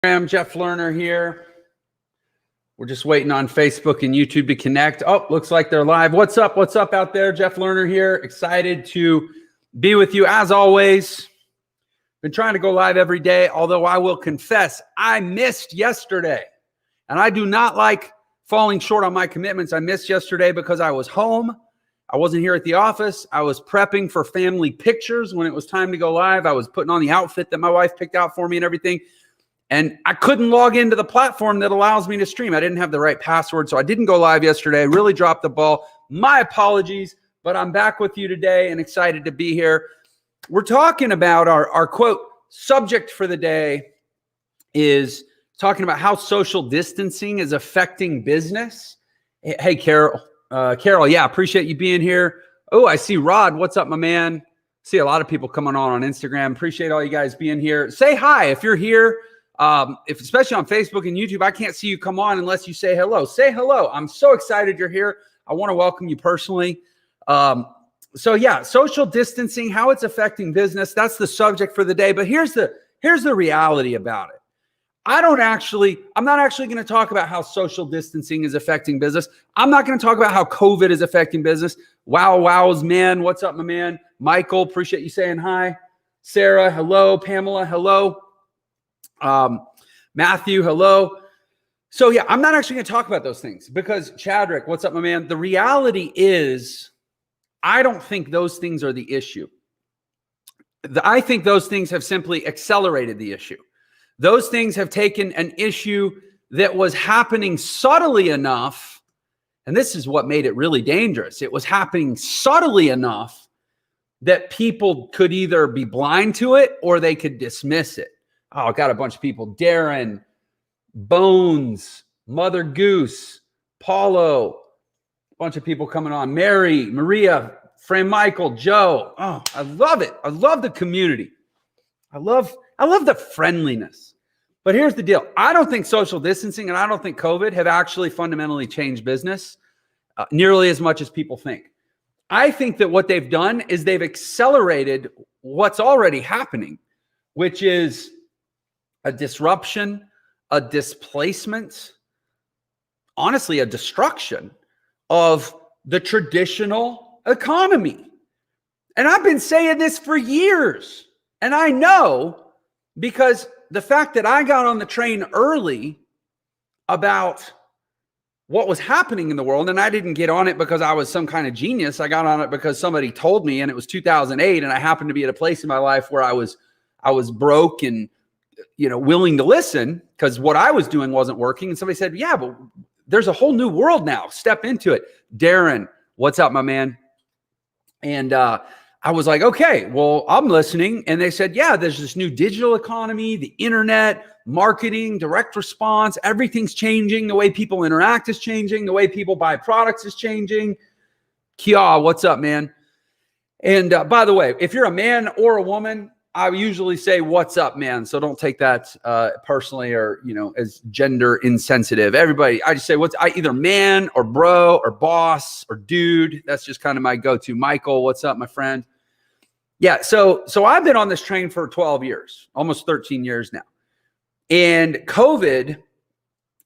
Jeff Lerner here. We're just waiting on Facebook and YouTube to connect. Oh, looks like they're live. What's up? What's up out there? Jeff Lerner here. Excited to be with you as always. Been trying to go live every day, although I will confess I missed yesterday. And I do not like falling short on my commitments. I missed yesterday because I was home. I wasn't here at the office. I was prepping for family pictures when it was time to go live. I was putting on the outfit that my wife picked out for me and everything. And I couldn't log into the platform that allows me to stream. I didn't have the right password, so I didn't go live yesterday. I really dropped the ball. My apologies, but I'm back with you today and excited to be here. We're talking about our quote subject for the day is talking about how social distancing is affecting business. Hey, Carol. Yeah, appreciate you being here. Oh, I see Rod. What's up, my man? See a lot of people coming on Instagram. Appreciate all you guys being here. Say hi if you're here. If especially on Facebook and YouTube, I can't see you come on unless you say hello. Say hello. I'm so excited you're here. I want to welcome you personally. So yeah, social distancing, how it's affecting business. That's the subject for the day. But here's the reality about it. I'm not actually going to talk about how social distancing is affecting business. I'm not going to talk about how COVID is affecting business. Wow's man. What's up, my man? Michael, appreciate you saying hi. Sarah, hello. Pamela, hello. Matthew, hello. So yeah, I'm not actually going to talk about those things because Chadrick, what's up, my man? The reality is I don't think those things are the issue. I think those things have simply accelerated the issue. Those things have taken an issue that was happening subtly enough, and this is what made it really dangerous. It was happening subtly enough that people could either be blind to it or they could dismiss it. Oh, I got a bunch of people. Darren, Bones, Mother Goose, Paulo, a bunch of people coming on. Mary, Maria, Fran Michael, Joe. Oh, I love it. I love the community. I love the friendliness. But here's the deal. I don't think social distancing and I don't think COVID have actually fundamentally changed business nearly as much as people think. I think that what they've done is they've accelerated what's already happening, which is a disruption, a displacement, honestly, a destruction of the traditional economy. And I've been saying this for years. And I know because the fact that I got on the train early about what was happening in the world, and I didn't get on it because I was some kind of genius. I got on it because somebody told me, and it was 2008, and I happened to be at a place in my life where I was broke and willing to listen because what I was doing wasn't working. And somebody said, yeah, but there's a whole new world now. Step into it. Darren, what's up, my man? And I was like, okay, well, I'm listening. And they said, yeah, there's this new digital economy, the internet, marketing, direct response. Everything's changing. The way people interact is changing. The way people buy products is changing. Kia, what's up, man? And by the way, if you're a man or a woman, I usually say, what's up, man? So don't take that personally or, as gender insensitive. Everybody, I just say, either man or bro or boss or dude. That's just kind of my go-to. Michael, what's up, my friend? Yeah, so I've been on this train for 12 years, almost 13 years now. And COVID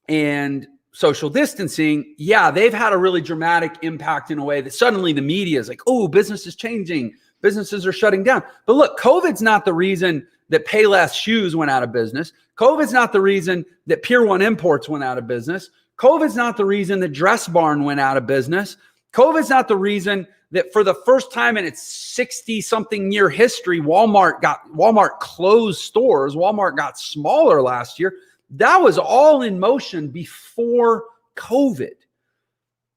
and social distancing, yeah, they've had a really dramatic impact in a way that suddenly the media is like, oh, business is changing. Businesses are shutting down. But look, COVID's not the reason that Payless Shoes went out of business. COVID's not the reason that Pier 1 Imports went out of business. COVID's not the reason that Dress Barn went out of business. COVID's not the reason that for the first time in its 60-something year history, Walmart closed stores. Walmart got smaller last year. That was all in motion before COVID.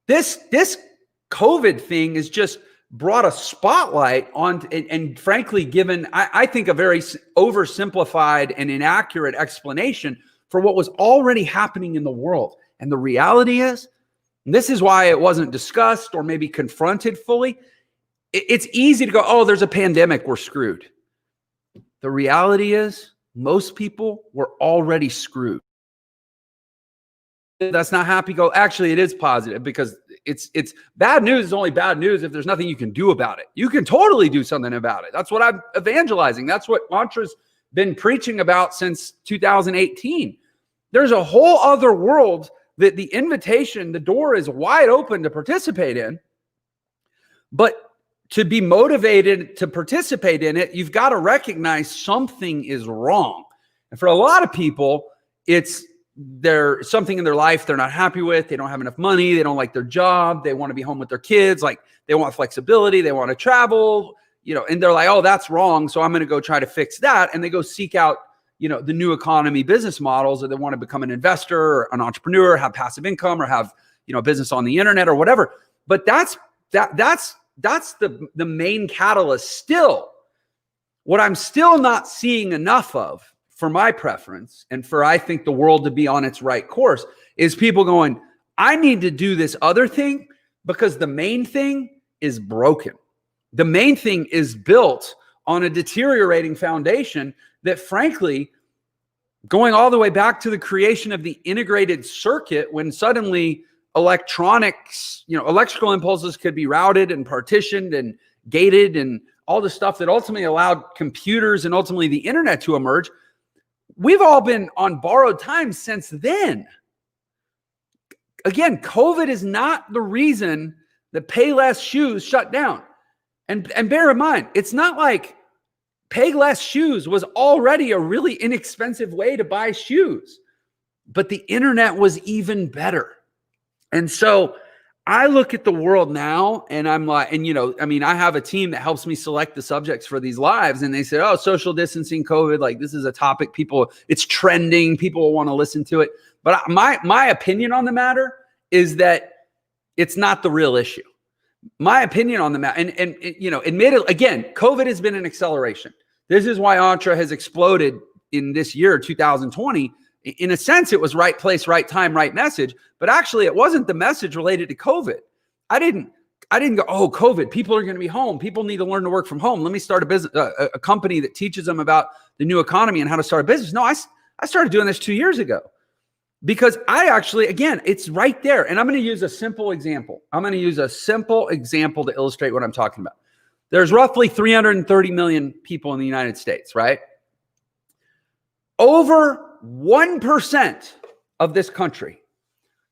This COVID thing is just brought a spotlight on, and frankly, given, I think, a very oversimplified and inaccurate explanation for what was already happening in the world. And the reality is, and this is why it wasn't discussed or maybe confronted fully. It's easy to go, oh, there's a pandemic, we're screwed. The reality is, most people were already screwed. That's not happy. Go, actually, it is positive because it's bad news is only bad news if there's nothing you can do about it. You can totally do something about it. That's what I'm evangelizing. That's what mantras been preaching about since 2018. There's a whole other world that the invitation, the door is wide open to participate in. But to be motivated to participate in it, you've got to recognize something is wrong. And for a lot of people, it's there's something in their life they're not happy with. They don't have enough money. They don't like their job. They want to be home with their kids. Like, they want flexibility. They want to travel, and they're like, oh, that's wrong. So I'm going to go try to fix that. And they go seek out, the new economy business models, or they want to become an investor or an entrepreneur, have passive income, or have, a business on the internet or whatever. But that's the main catalyst still. What I'm still not seeing enough of, for my preference, and for I think the world to be on its right course, is people going, I need to do this other thing because the main thing is broken. The main thing is built on a deteriorating foundation that, frankly, going all the way back to the creation of the integrated circuit, when suddenly electronics, electrical impulses could be routed and partitioned and gated, and all the stuff that ultimately allowed computers and ultimately the internet to emerge. We've all been on borrowed time since then. Again, COVID is not the reason that Payless Shoes shut down. And bear in mind, it's not like Payless Shoes was already a really inexpensive way to buy shoes, but the internet was even better. And so I look at the world now and I'm like, I have a team that helps me select the subjects for these lives. And they said, oh, social distancing, COVID, like, this is a topic it's trending. People will want to listen to it. But my opinion on the matter is that it's not the real issue. My opinion on the matter, and admittedly, again, COVID has been an acceleration. This is why Entre has exploded in this year, 2020. In a sense, it was right place, right time, right message. But actually, it wasn't the message related to COVID. I didn't go, oh, COVID, people are going to be home. People need to learn to work from home. Let me start a business, a company that teaches them about the new economy and how to start a business. No, I started doing this 2 years ago. Because again, it's right there. And I'm going to use a simple example. To illustrate what I'm talking about. There's roughly 330 million people in the United States, right? Over 1% of this country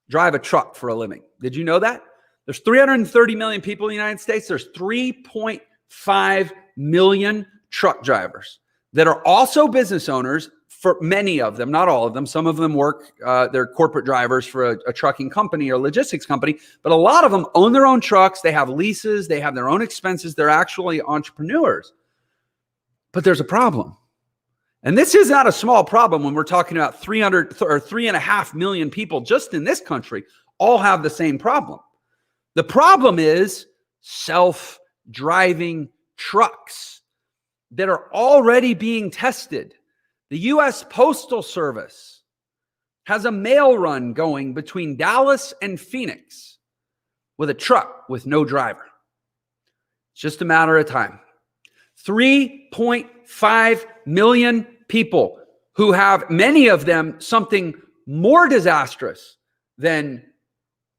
drive a truck for a living. Did you know that? There's 330 million people in the United States. There's 3.5 million truck drivers that are also business owners. For many of them, not all of them. Some of them work, they're corporate drivers for a trucking company or logistics company, but a lot of them own their own trucks. They have leases. They have their own expenses. They're actually entrepreneurs. But there's a problem. And this is not a small problem when we're talking about 300 or 3.5 million people just in this country all have the same problem. The problem is self-driving trucks that are already being tested. The U.S. Postal Service has a mail run going between Dallas and Phoenix with a truck with no driver. It's just a matter of time. 3.5 million people who have, many of them, something more disastrous than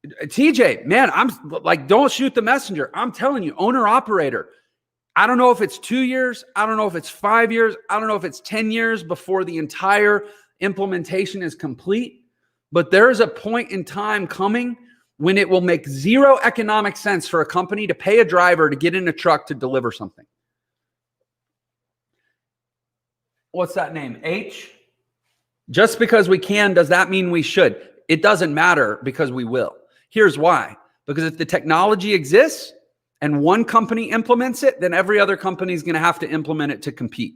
TJ. Man, I'm like, don't shoot the messenger. I'm telling you, owner operator. I don't know if it's 2 years. I don't know if it's 5 years. I don't know if it's 10 years before the entire implementation is complete. But there is a point in time coming when it will make zero economic sense for a company to pay a driver to get in a truck to deliver something. What's that name? H? Just because we can, does that mean we should? It doesn't matter, because we will. Here's why. Because if the technology exists, and one company implements it, then every other company is going to have to implement it to compete.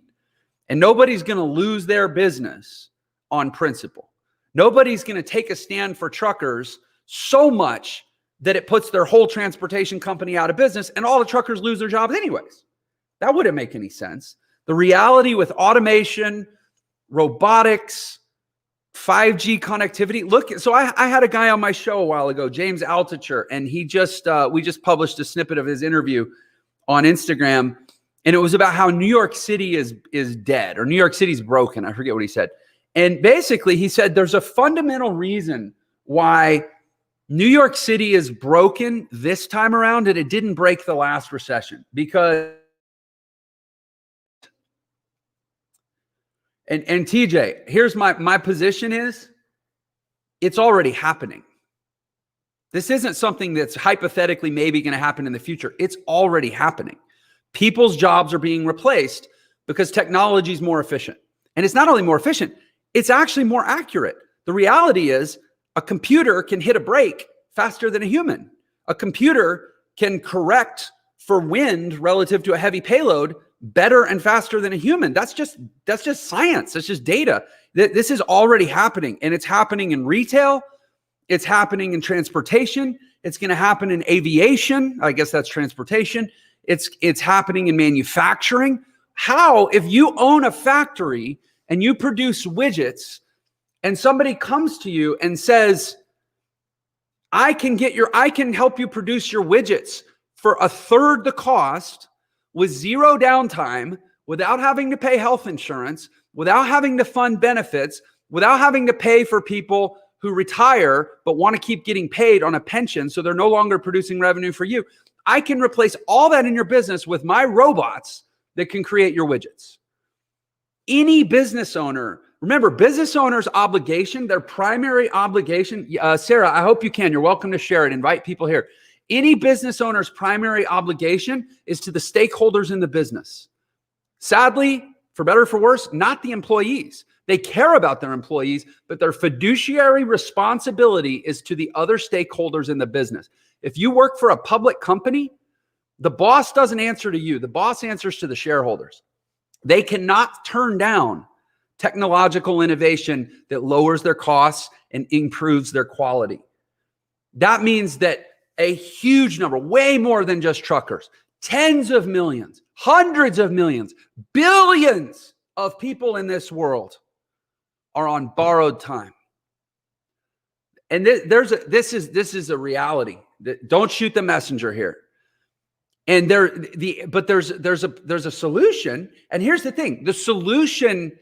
And nobody's going to lose their business on principle. Nobody's going to take a stand for truckers so much that it puts their whole transportation company out of business and all the truckers lose their jobs anyways. That wouldn't make any sense. The reality with automation, robotics, 5G connectivity. Look, so I had a guy on my show a while ago, James Altucher, and we just published a snippet of his interview on Instagram, and it was about how New York City is dead, or New York City's broken. I forget what he said. And basically he said there's a fundamental reason why New York City is broken this time around, and it didn't break the last recession, because And TJ, here's my position is, it's already happening. This isn't something that's hypothetically maybe going to happen in the future. It's already happening. People's jobs are being replaced because technology is more efficient. And it's not only more efficient, it's actually more accurate. The reality is a computer can hit a brake faster than a human. A computer can correct for wind relative to a heavy payload better and faster than a human. That's just science. That's just data. This is already happening, and it's happening in retail. It's happening in transportation. It's going to happen in aviation. I guess that's transportation. It's happening in manufacturing. How, if you own a factory and you produce widgets and somebody comes to you and says, I can help you produce your widgets for a third the cost with zero downtime, without having to pay health insurance, without having to fund benefits, without having to pay for people who retire but want to keep getting paid on a pension so they're no longer producing revenue for you. I can replace all that in your business with my robots that can create your widgets. Any business owner, remember, business owners' obligation, their primary obligation, Sarah, I hope you can. You're welcome to share it. Invite people here. Any business owner's primary obligation is to the stakeholders in the business. Sadly, for better or for worse, not the employees. They care about their employees, but their fiduciary responsibility is to the other stakeholders in the business. If you work for a public company, the boss doesn't answer to you. The boss answers to the shareholders. They cannot turn down technological innovation that lowers their costs and improves their quality. That means that a huge number, way more than just truckers, tens of millions, hundreds of millions, billions of people in this world are on borrowed time. And this is a reality. Don't shoot the messenger here. And but there's a solution. And here's the thing: the solution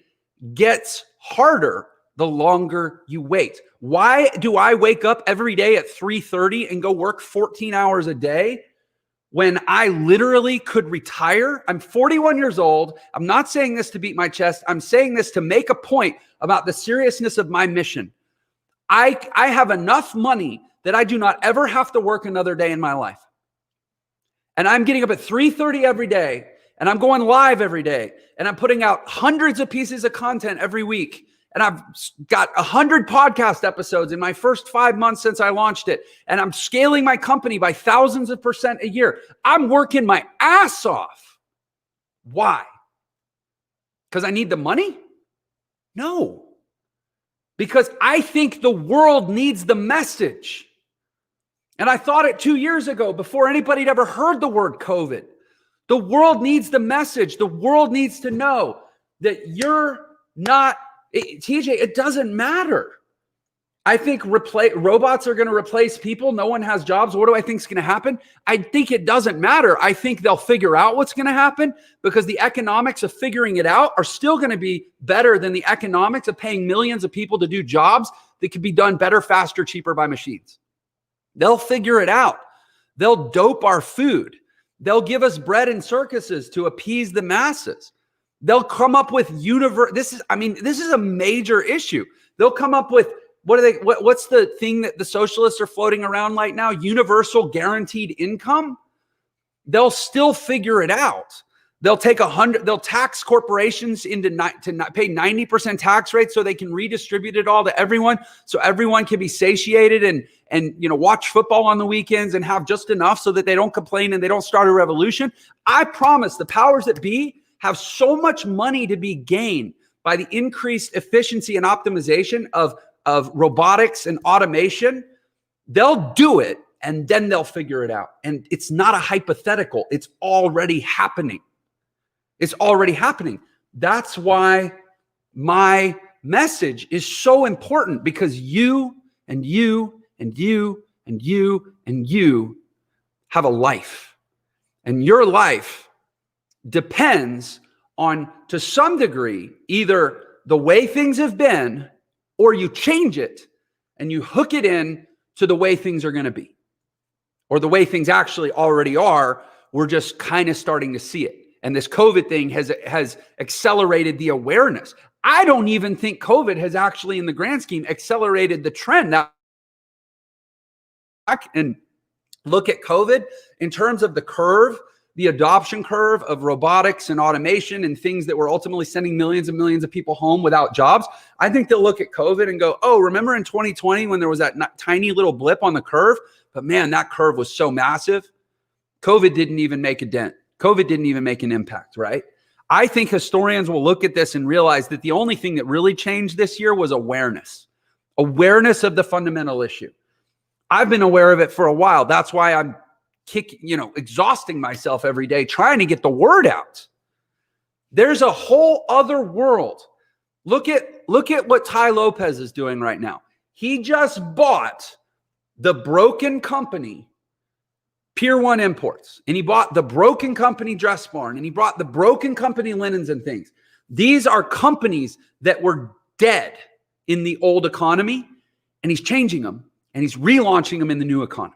gets harder the longer you wait. Why do I wake up every day at 3:30 and go work 14 hours a day when I literally could retire? I'm 41 years old. I'm not saying this to beat my chest. I'm saying this to make a point about the seriousness of my mission. I have enough money that I do not ever have to work another day in my life. And I'm getting up at 3:30 every day, and I'm going live every day, and I'm putting out hundreds of pieces of content every week. And I've got 100 podcast episodes in my first 5 months since I launched it. And I'm scaling my company by thousands of % a year. I'm working my ass off. Why? Because I need the money? No. Because I think the world needs the message. And I thought it 2 years ago before anybody had ever heard the word COVID. The world needs the message. The world needs to know that you're not, TJ, it doesn't matter. I think robots are going to replace people. No one has jobs. What do I think is going to happen? I think it doesn't matter. I think they'll figure out what's going to happen because the economics of figuring it out are still going to be better than the economics of paying millions of people to do jobs that could be done better, faster, cheaper by machines. They'll figure it out. They'll dope our food. They'll give us bread and circuses to appease the masses. They'll come up with this is a major issue. They'll come up with what's the thing that the socialists are floating around right now? Universal guaranteed income. They'll still figure it out. They'll tax corporations to not pay 90% tax rates so they can redistribute it all to everyone, so everyone can be satiated and watch football on the weekends and have just enough so that they don't complain and they don't start a revolution. I promise the powers that be have so much money to be gained by the increased efficiency and optimization of robotics and automation. They'll do it and then they'll figure it out. And it's not a hypothetical. It's already happening. It's already happening. That's why my message is so important, because you and you and you and you and you have a life. And your life depends on, to some degree, either the way things have been, or you change it and you hook it in to the way things are going to be, or the way things actually already are. We're just kind of starting to see it. And this COVID thing has accelerated the awareness. I don't even think COVID has actually, in the grand scheme, accelerated the trend. Now, and look at COVID in terms of the curve, the adoption curve of robotics and automation and things that were ultimately sending millions and millions of people home without jobs. I think they'll look at COVID and go, oh, remember in 2020 when there was that tiny little blip on the curve? But man, that curve was so massive. COVID didn't even make a dent. COVID didn't even make an impact, right? I think historians will look at this and realize that the only thing that really changed this year was awareness of the fundamental issue. I've been aware of it for a while. That's why I'm exhausting myself every day trying to get the word out. There's a whole other world. Look at what Tai Lopez is doing right now. He just bought the broken company Pier 1 Imports, and he bought the broken company Dress Barn, and he bought the broken company Linens and Things. These are companies that were dead in the old economy, and he's changing them. And he's relaunching them in the new economy.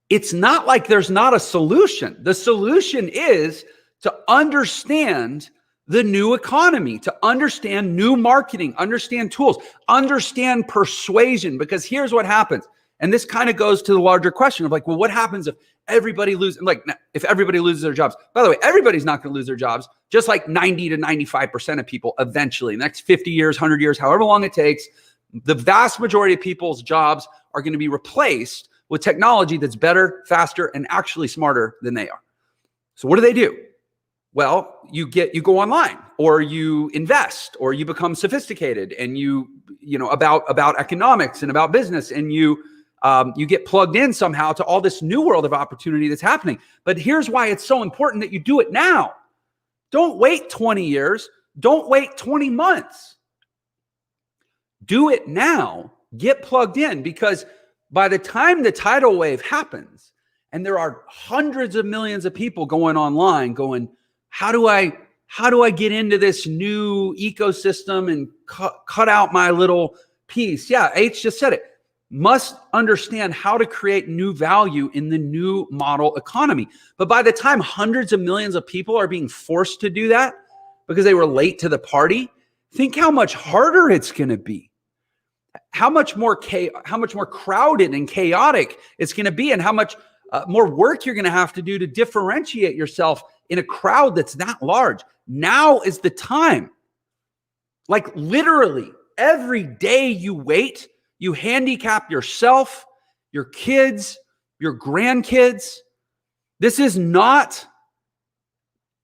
It's not like there's not a solution. The solution is to understand the new economy, to understand new marketing, understand tools, understand persuasion, because here's what happens. And this kind of goes to the larger question of like, well, what happens if everybody loses? Like, if everybody loses their jobs? By the way, everybody's not going to lose their jobs. Just like 90 to 95% of people eventually, in the next 50 years, 100 years, however long it takes, the vast majority of people's jobs are going to be replaced with technology that's better, faster, and actually smarter than they are. So what do? Well, you go online, or you invest, or you become sophisticated, and you know about economics and about business, and you get plugged in somehow to all this new world of opportunity that's happening. But here's why it's so important that you do it now. Don't wait 20 years. Don't wait 20 months. Do it now. Get plugged in, because by the time the tidal wave happens and there are hundreds of millions of people going online going, how do I get into this new ecosystem and cut out my little piece? Yeah, H just said it. Must understand how to create new value in the new model economy. But by the time hundreds of millions of people are being forced to do that because they were late to the party, think how much harder it's going to be. How much more crowded and chaotic it's going to be, and how much more work you're going to have to do to differentiate yourself in a crowd that's that large. Now is the time. Like literally every day you wait, you handicap yourself, your kids, your grandkids. This is not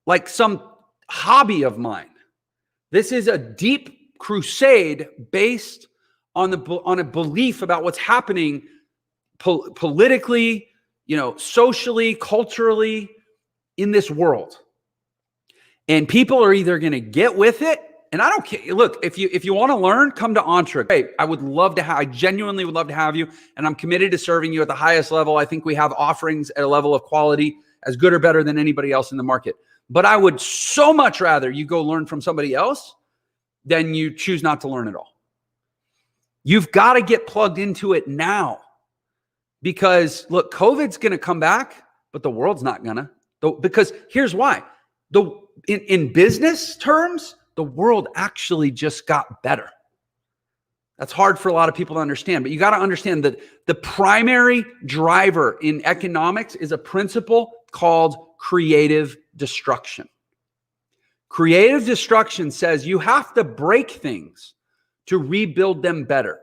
like some hobby of mine. This is a deep crusade based on a belief about what's happening politically, socially, culturally in this world. And people are either going to get with it, and I don't care. Look, if you want to learn, come to Entre. Hey, I genuinely would love to have you, and I'm committed to serving you at the highest level. I think we have offerings at a level of quality as good or better than anybody else in the market. But I would so much rather you go learn from somebody else than you choose not to learn at all. You've got to get plugged into it now, because look, COVID's going to come back, but the world's not going to. Because here's why. In business terms, the world actually just got better. That's hard for a lot of people to understand, but you got to understand that the primary driver in economics is a principle called creative destruction. Creative destruction says you have to break things to rebuild them better.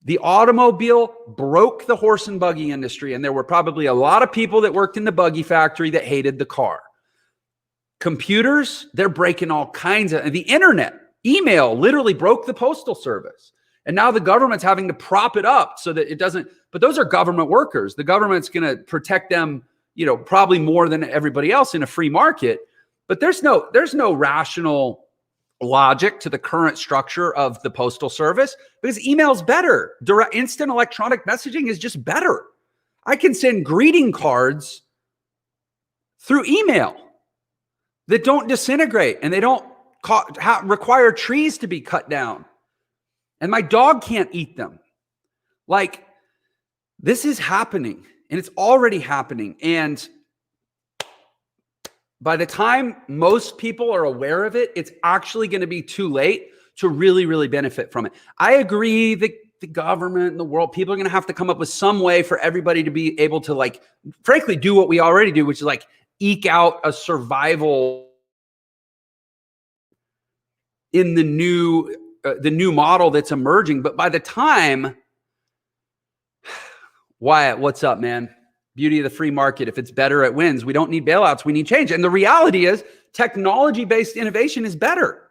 The automobile broke the horse and buggy industry, and there were probably a lot of people that worked in the buggy factory that hated the car. Computers, they're breaking all kinds of, the internet, email literally broke the postal service. And now the government's having to prop it up so that it doesn't, but those are government workers. The government's going to protect them, probably more than everybody else in a free market. But there's no rational logic to the current structure of the postal service, because email's better. Direct instant electronic messaging is just better. I can send greeting cards through email that don't disintegrate, and they don't require trees to be cut down. And my dog can't eat them. Like, this is happening, and it's already happening. And by the time most people are aware of it, it's actually going to be too late to really, really benefit from it. I agree that the government and the world, people are going to have to come up with some way for everybody to be able to, like, frankly, do what we already do, which is like eke out a survival in the new model that's emerging. But by the time, Wyatt, what's up, man? Beauty of the free market. If it's better, it wins. We don't need bailouts. We need change. And the reality is technology-based innovation is better.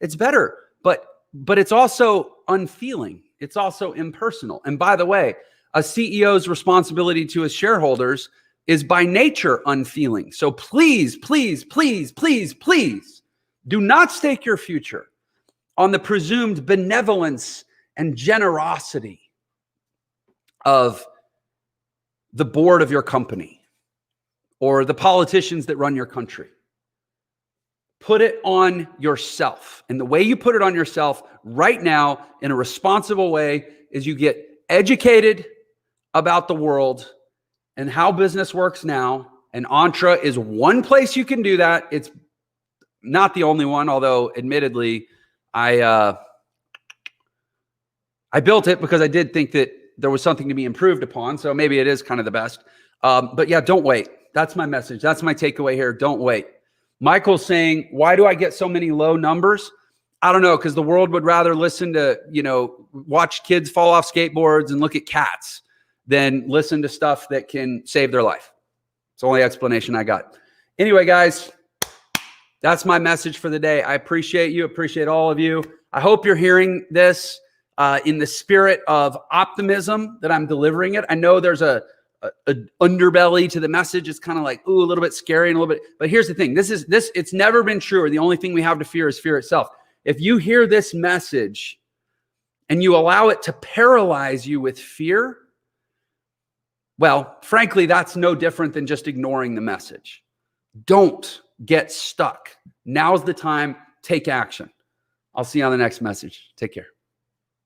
It's better, but it's also unfeeling. It's also impersonal. And by the way, a CEO's responsibility to his shareholders is by nature unfeeling. So please, please, please, please, please do not stake your future on the presumed benevolence and generosity of the board of your company or the politicians that run your country. Put it on yourself. And the way you put it on yourself right now in a responsible way is you get educated about the world and how business works now. And Entra is one place you can do that. It's not the only one, although admittedly, I built it because I did think that there was something to be improved upon. So maybe it is kind of the best. But yeah, don't wait. That's my message. That's my takeaway here. Don't wait. Michael's saying, why do I get so many low numbers? I don't know, because the world would rather listen to, watch kids fall off skateboards and look at cats than listen to stuff that can save their life. It's the only explanation I got. Anyway, guys, that's my message for the day. I appreciate you. Appreciate all of you. I hope you're hearing this in the spirit of optimism that I'm delivering it. I know there's a underbelly to the message. It's kind of like, ooh, a little bit scary and a little bit. But here's the thing. It's never been truer. The only thing we have to fear is fear itself. If you hear this message and you allow it to paralyze you with fear, well, frankly, that's no different than just ignoring the message. Don't get stuck. Now's the time. Take action. I'll see you on the next message. Take care.